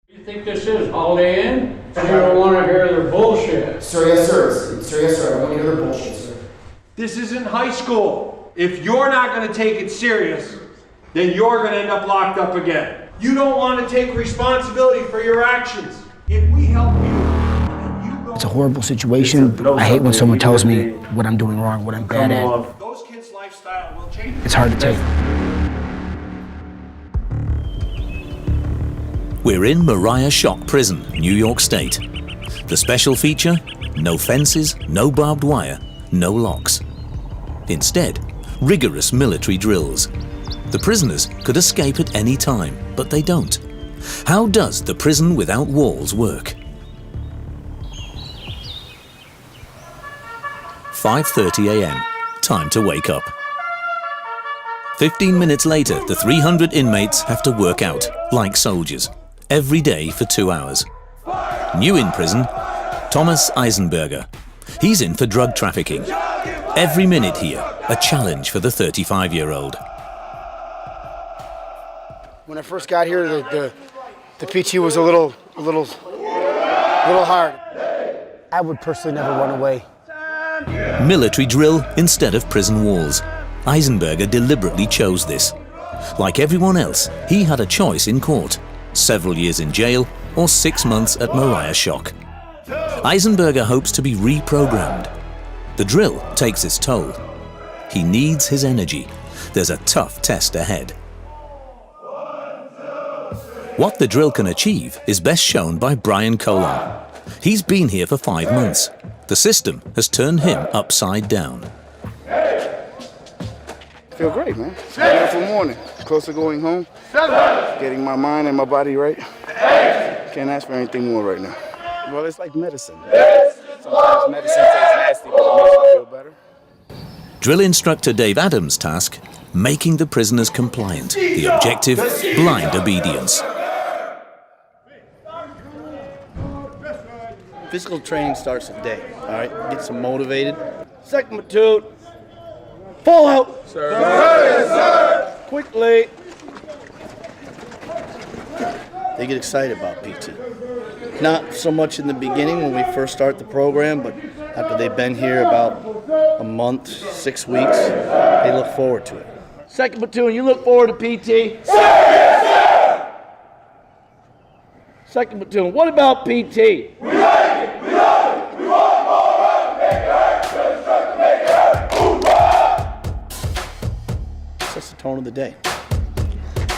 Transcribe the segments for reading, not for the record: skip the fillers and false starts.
You think this is Holiday Inn? You don't want to hear their bullshit. Sir, yes, sir. Sir, yes, sir. I don't want to hear their bullshit, sir. This isn't high school. If you're not going to take it serious, then you're going to end up locked up again. You don't want to take responsibility for your actions. If we help you, it's a horrible situation. I hate when someone tells me what I'm doing wrong, what I'm bad at. Those kids' lifestyle will change. It's hard to take. We're in Moriah Shock Prison, New York State. The special feature? No fences, no barbed wire, no locks. Instead, rigorous military drills. The prisoners could escape at any time, but they don't. How does the prison without walls work? 5:30 a.m. Time to wake up. 15 minutes later, the 300 inmates have to work out, like soldiers, every day for 2 hours. New in prison, Thomas Eisenberger. He's in for drug trafficking. Every minute here, a challenge for the 35-year-old. When I first got here, the PT was a little hard. I would personally never run away. Military drill instead of prison walls. Eisenberger deliberately chose this. Like everyone else, he had a choice in court: several years in jail or 6 months at Moriah Shock. Eisenberger hopes to be reprogrammed. The drill takes its toll. He needs his energy. There's a tough test ahead. What the drill can achieve is best shown by Brian Colon. He's been here for 5 months. The system has turned him upside down. Feel great, man. It's a beautiful morning. Close to going home. Getting my mind and my body right. Can't ask for anything more right now. Well, it's like medicine. Sometimes medicine tastes nasty, but it makes you feel better. Drill instructor Dave Adams' task: making the prisoners compliant. The objective: blind obedience. Physical training starts at day, all right? Gets them motivated. Second platoon, fall out. Sir. Yes, sir. Quickly. They get excited about PT. Not so much in the beginning when we first start the program, but after they've been here about a month, 6 weeks, they look forward to it. Second platoon, you look forward to PT? Sir, yes, sir. Second platoon, what about PT? We like it, we love it, we want more of it, make it hurt, make it hurt, hoorah! That's the tone of the day.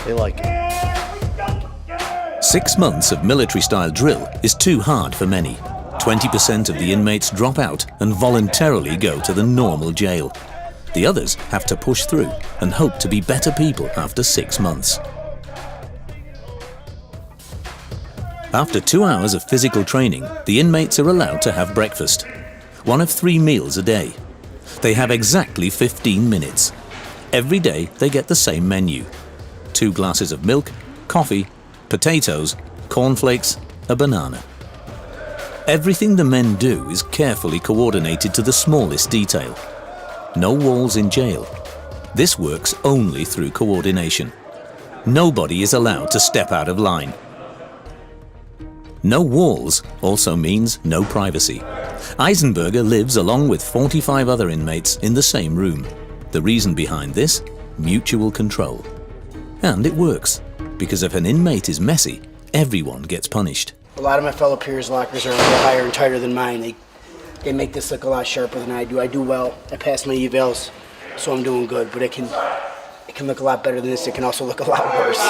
They like it. 6 months of military-style drill is too hard for many. 20% of the inmates drop out and voluntarily go to the normal jail. The others have to push through and hope to be better people after 6 months. After 2 hours of physical training, the inmates are allowed to have breakfast. 1 of 3 meals a day. They have exactly 15 minutes. Every day they get the same menu: 2 glasses of milk, coffee, potatoes, cornflakes, a banana. Everything the men do is carefully coordinated to the smallest detail. No walls in jail. This works only through coordination. Nobody is allowed to step out of line. No walls also means no privacy. Eisenberger lives along with 45 other inmates in the same room. The reason behind this? Mutual control. And it works, because if an inmate is messy, everyone gets punished. A lot of my fellow peers' lockers are a little higher and tighter than mine. They make this look a lot sharper than I do. I do well. I pass my evals, so I'm doing good. But it can look a lot better than this. It can also look a lot worse.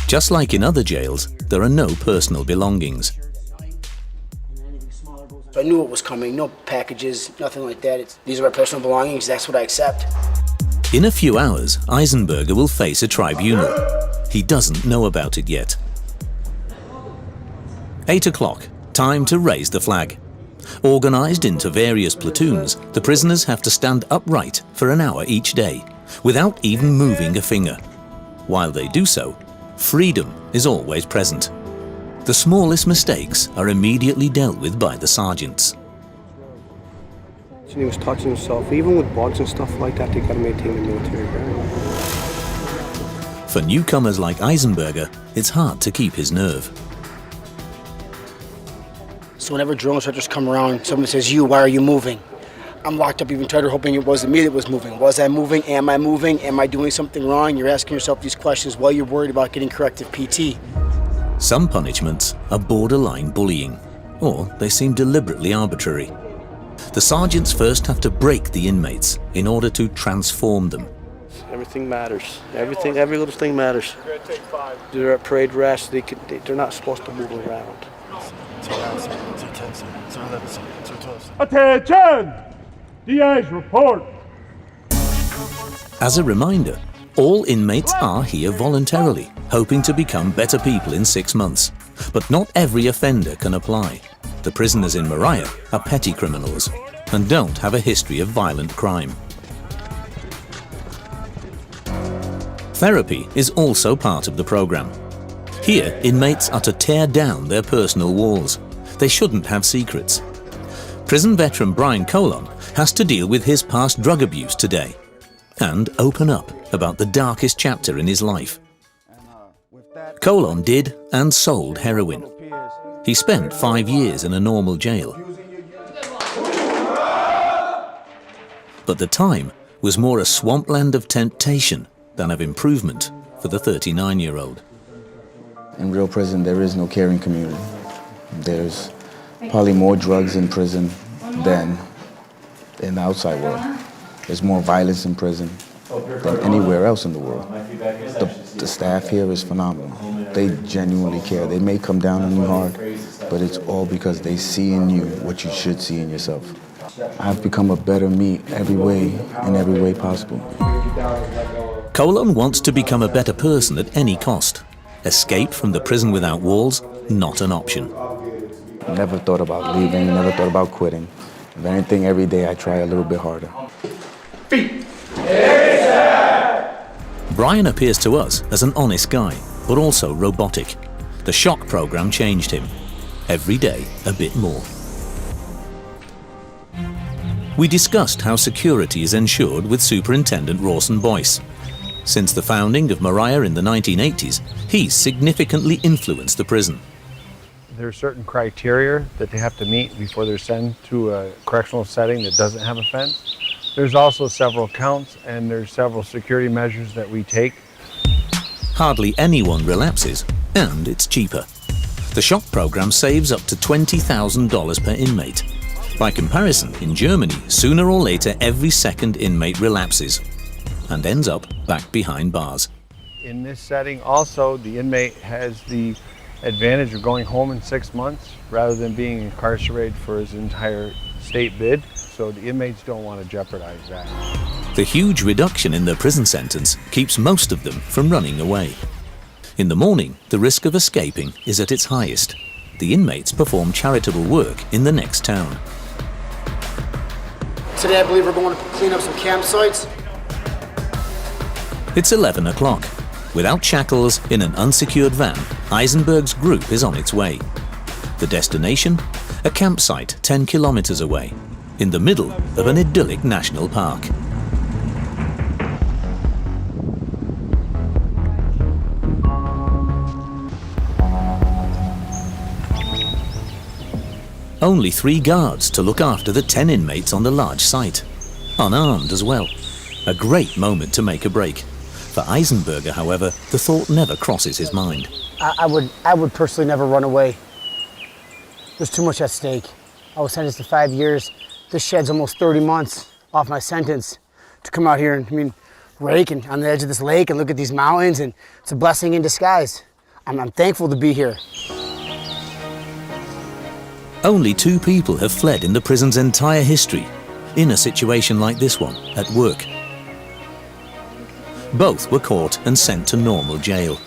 Just like in other jails, there are no personal belongings. I knew it was coming. No packages, nothing like that. These are my personal belongings. That's what I accept. In a few hours, Eisenberger will face a tribunal. He doesn't know about it yet. 8 o'clock, time to raise the flag. Organized into various platoons, the prisoners have to stand upright for an hour each day, without even moving a finger. While they do so, freedom is always present. The smallest mistakes are immediately dealt with by the sergeants. He was touching himself. Even with bugs and stuff like that, they gotta maintain the military barrier. For newcomers like Eisenberger, it's hard to keep his nerve. So whenever drill instructors come around, someone says, "You, why are you moving?" I'm locked up even tighter, hoping it wasn't me that was moving. Was I moving? Am I moving? Am I doing something wrong? You're asking yourself these questions while you're worried about getting corrective PT. Some punishments are borderline bullying, or they seem deliberately arbitrary. The sergeants first have to break the inmates in order to transform them. Everything matters. Everything, every little thing matters. They're at parade rest. They're not supposed to move around. Attention! DA's report. As a reminder, all inmates are here voluntarily, hoping to become better people in 6 months. But not every offender can apply. The prisoners in Moriah are petty criminals and don't have a history of violent crime. Therapy is also part of the program. Here, inmates are to tear down their personal walls. They shouldn't have secrets. Prison veteran Brian Colon has to deal with his past drug abuse today and open up about the darkest chapter in his life. Colon did and sold heroin. He spent 5 years in a normal jail. But the time was more a swampland of temptation than of improvement for the 39-year-old. In real prison, there is no caring community. There's probably more drugs in prison than in the outside world. There's more violence in prison than anywhere else in the world. The staff here is phenomenal. They genuinely care. They may come down on you hard, but it's all because they see in you what you should see in yourself. I've become a better me in every way possible. Colon wants to become a better person at any cost. Escape from the prison without walls, not an option. Never thought about leaving, never thought about quitting. If anything, every day I try a little bit harder. Brian appears to us as an honest guy, but also robotic. The shock program changed him. Every day, a bit more. We discussed how security is ensured with Superintendent Rawson Boyce. Since the founding of Moriah in the 1980s, he's significantly influenced the prison. There are certain criteria that they have to meet before they're sent to a correctional setting that doesn't have a fence. There's also several counts and there's several security measures that we take. Hardly anyone relapses, and it's cheaper. The shock program saves up to $20,000 per inmate. By comparison, in Germany, sooner or later every second inmate relapses and ends up back behind bars. In this setting also, the inmate has the advantage of going home in 6 months rather than being incarcerated for his entire state bid. So the inmates don't want to jeopardize that. The huge reduction in their prison sentence keeps most of them from running away. In the morning, the risk of escaping is at its highest. The inmates perform charitable work in the next town. Today I believe we're going to clean up some campsites. It's 11 o'clock. Without shackles, in an unsecured van, Eisenberg's group is on its way. The destination? A campsite 10 kilometers away, in the middle of an idyllic national park. Only 3 guards to look after the 10 inmates on the large site. Unarmed as well. A great moment to make a break. For Eisenberger, however, the thought never crosses his mind. I would personally never run away. There's too much at stake. I was sentenced to 5 years. This sheds almost 30 months off my sentence to come out here and, rake and on the edge of this lake and look at these mountains, and it's a blessing in disguise. I'm thankful to be here. Only 2 people have fled in the prison's entire history, in a situation like this one, at work. Both were caught and sent to normal jail.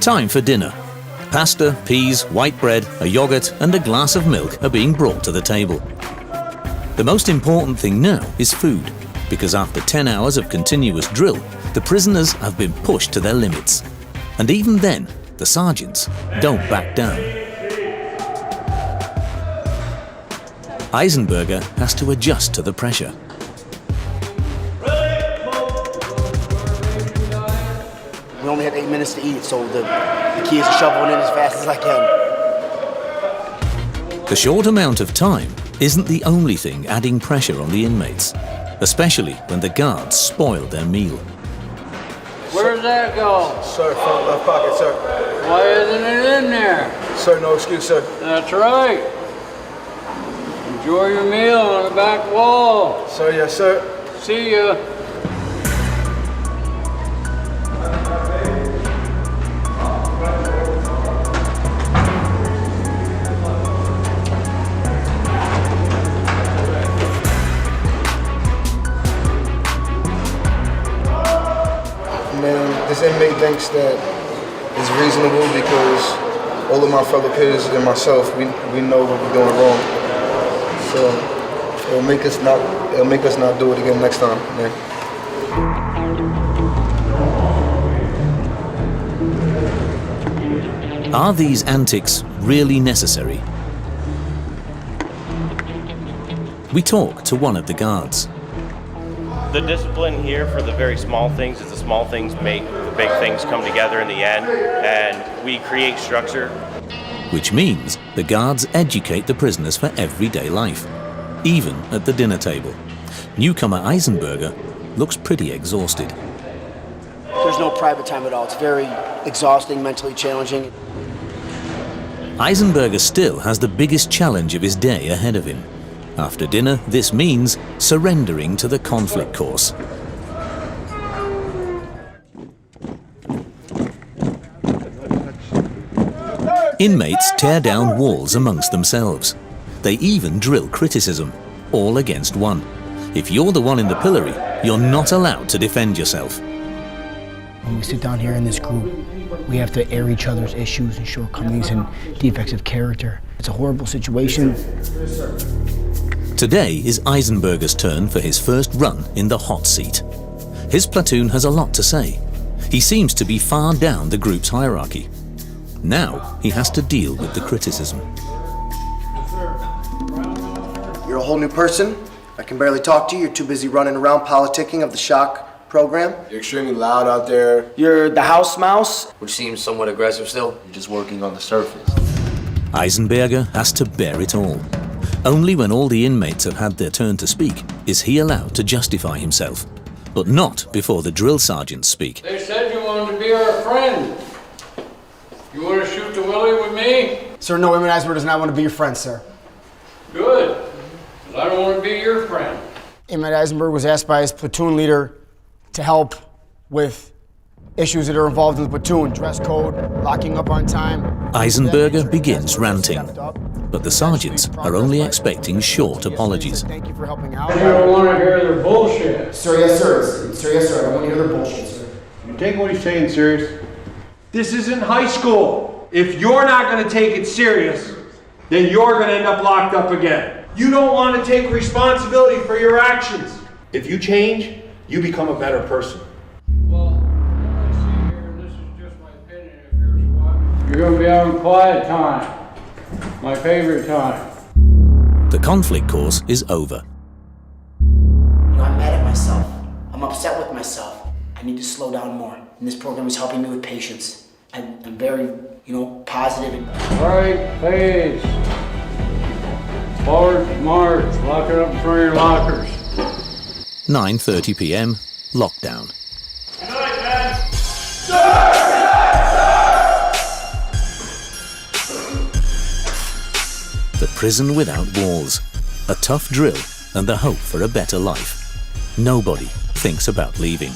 Time for dinner. Pasta, peas, white bread, a yogurt and a glass of milk are being brought to the table. The most important thing now is food, because after 10 hours of continuous drill, the prisoners have been pushed to their limits. And even then, the sergeants don't back down. Eisenberger has to adjust to the pressure. We only have 8 minutes to eat, so the key is to shovel it in as fast as I can. The short amount of time isn't the only thing adding pressure on the inmates, especially when the guards spoil their meal. Where's that go? Sir, front left pocket, sir. Why isn't it in there? Sir, no excuse, sir. That's right. Enjoy your meal on the back wall. Sir, yes, sir. See ya. Man, this inmate thinks that it's reasonable because all of my fellow peers and myself, we know what we're doing wrong. So it'll make us not do it again next time, man. Are these antics really necessary? We talk to one of the guards. The discipline here for the very small things is the small things make the big things come together in the end, and we create structure. Which means the guards educate the prisoners for everyday life, even at the dinner table. Newcomer Eisenberger looks pretty exhausted. There's no private time at all. It's very exhausting, mentally challenging. Eisenberger still has the biggest challenge of his day ahead of him. After dinner, this means surrendering to the conflict course. Inmates tear down walls amongst themselves. They even drill criticism, all against one. If you're the one in the pillory, you're not allowed to defend yourself. When we sit down here in this group, we have to air each other's issues and shortcomings and defects of character. It's a horrible situation. Today is Eisenberger's turn for his first run in the hot seat. His platoon has a lot to say. He seems to be far down the group's hierarchy. Now he has to deal with the criticism. You're a whole new person. I can barely talk to you. You're too busy running around politicking of the shock program. You're extremely loud out there. You're the house mouse. Which seems somewhat aggressive still. You're just working on the surface. Eisenberger has to bear it all. Only when all the inmates have had their turn to speak is he allowed to justify himself. But not before the drill sergeants speak. They said you wanted to be our friend. You want to shoot the willy with me? Sir, no, Inmate Eisenberg does not want to be your friend, sir. Good. 'Cause I don't want to be your friend. Inmate Eisenberg was asked by his platoon leader to help with issues that are involved in the platoon. Dress code, locking up on time. Eisenberger begins ranting. But the sergeants are only expecting short apologies. Thank you for helping out. You don't want to hear their bullshit. Sir, yes, sir. Sir, yes, sir. I don't want to hear their bullshit, sir. You take what he's saying serious? This isn't high school. If you're not going to take it serious, then you're going to end up locked up again. You don't want to take responsibility for your actions. If you change, you become a better person. Well, I see here, this is just my opinion if you're squatting. You're going to be having quiet time. My favorite time. The conflict course is over. I'm mad at myself. I'm upset with myself. I need to slow down more. And this program is helping me with patience. I'm very, positive. All right, phase. Forward march. Lock it up in front of your lockers. 9:30 p.m. Lockdown. Good night, man. The prison without walls. A tough drill and the hope for a better life. Nobody thinks about leaving.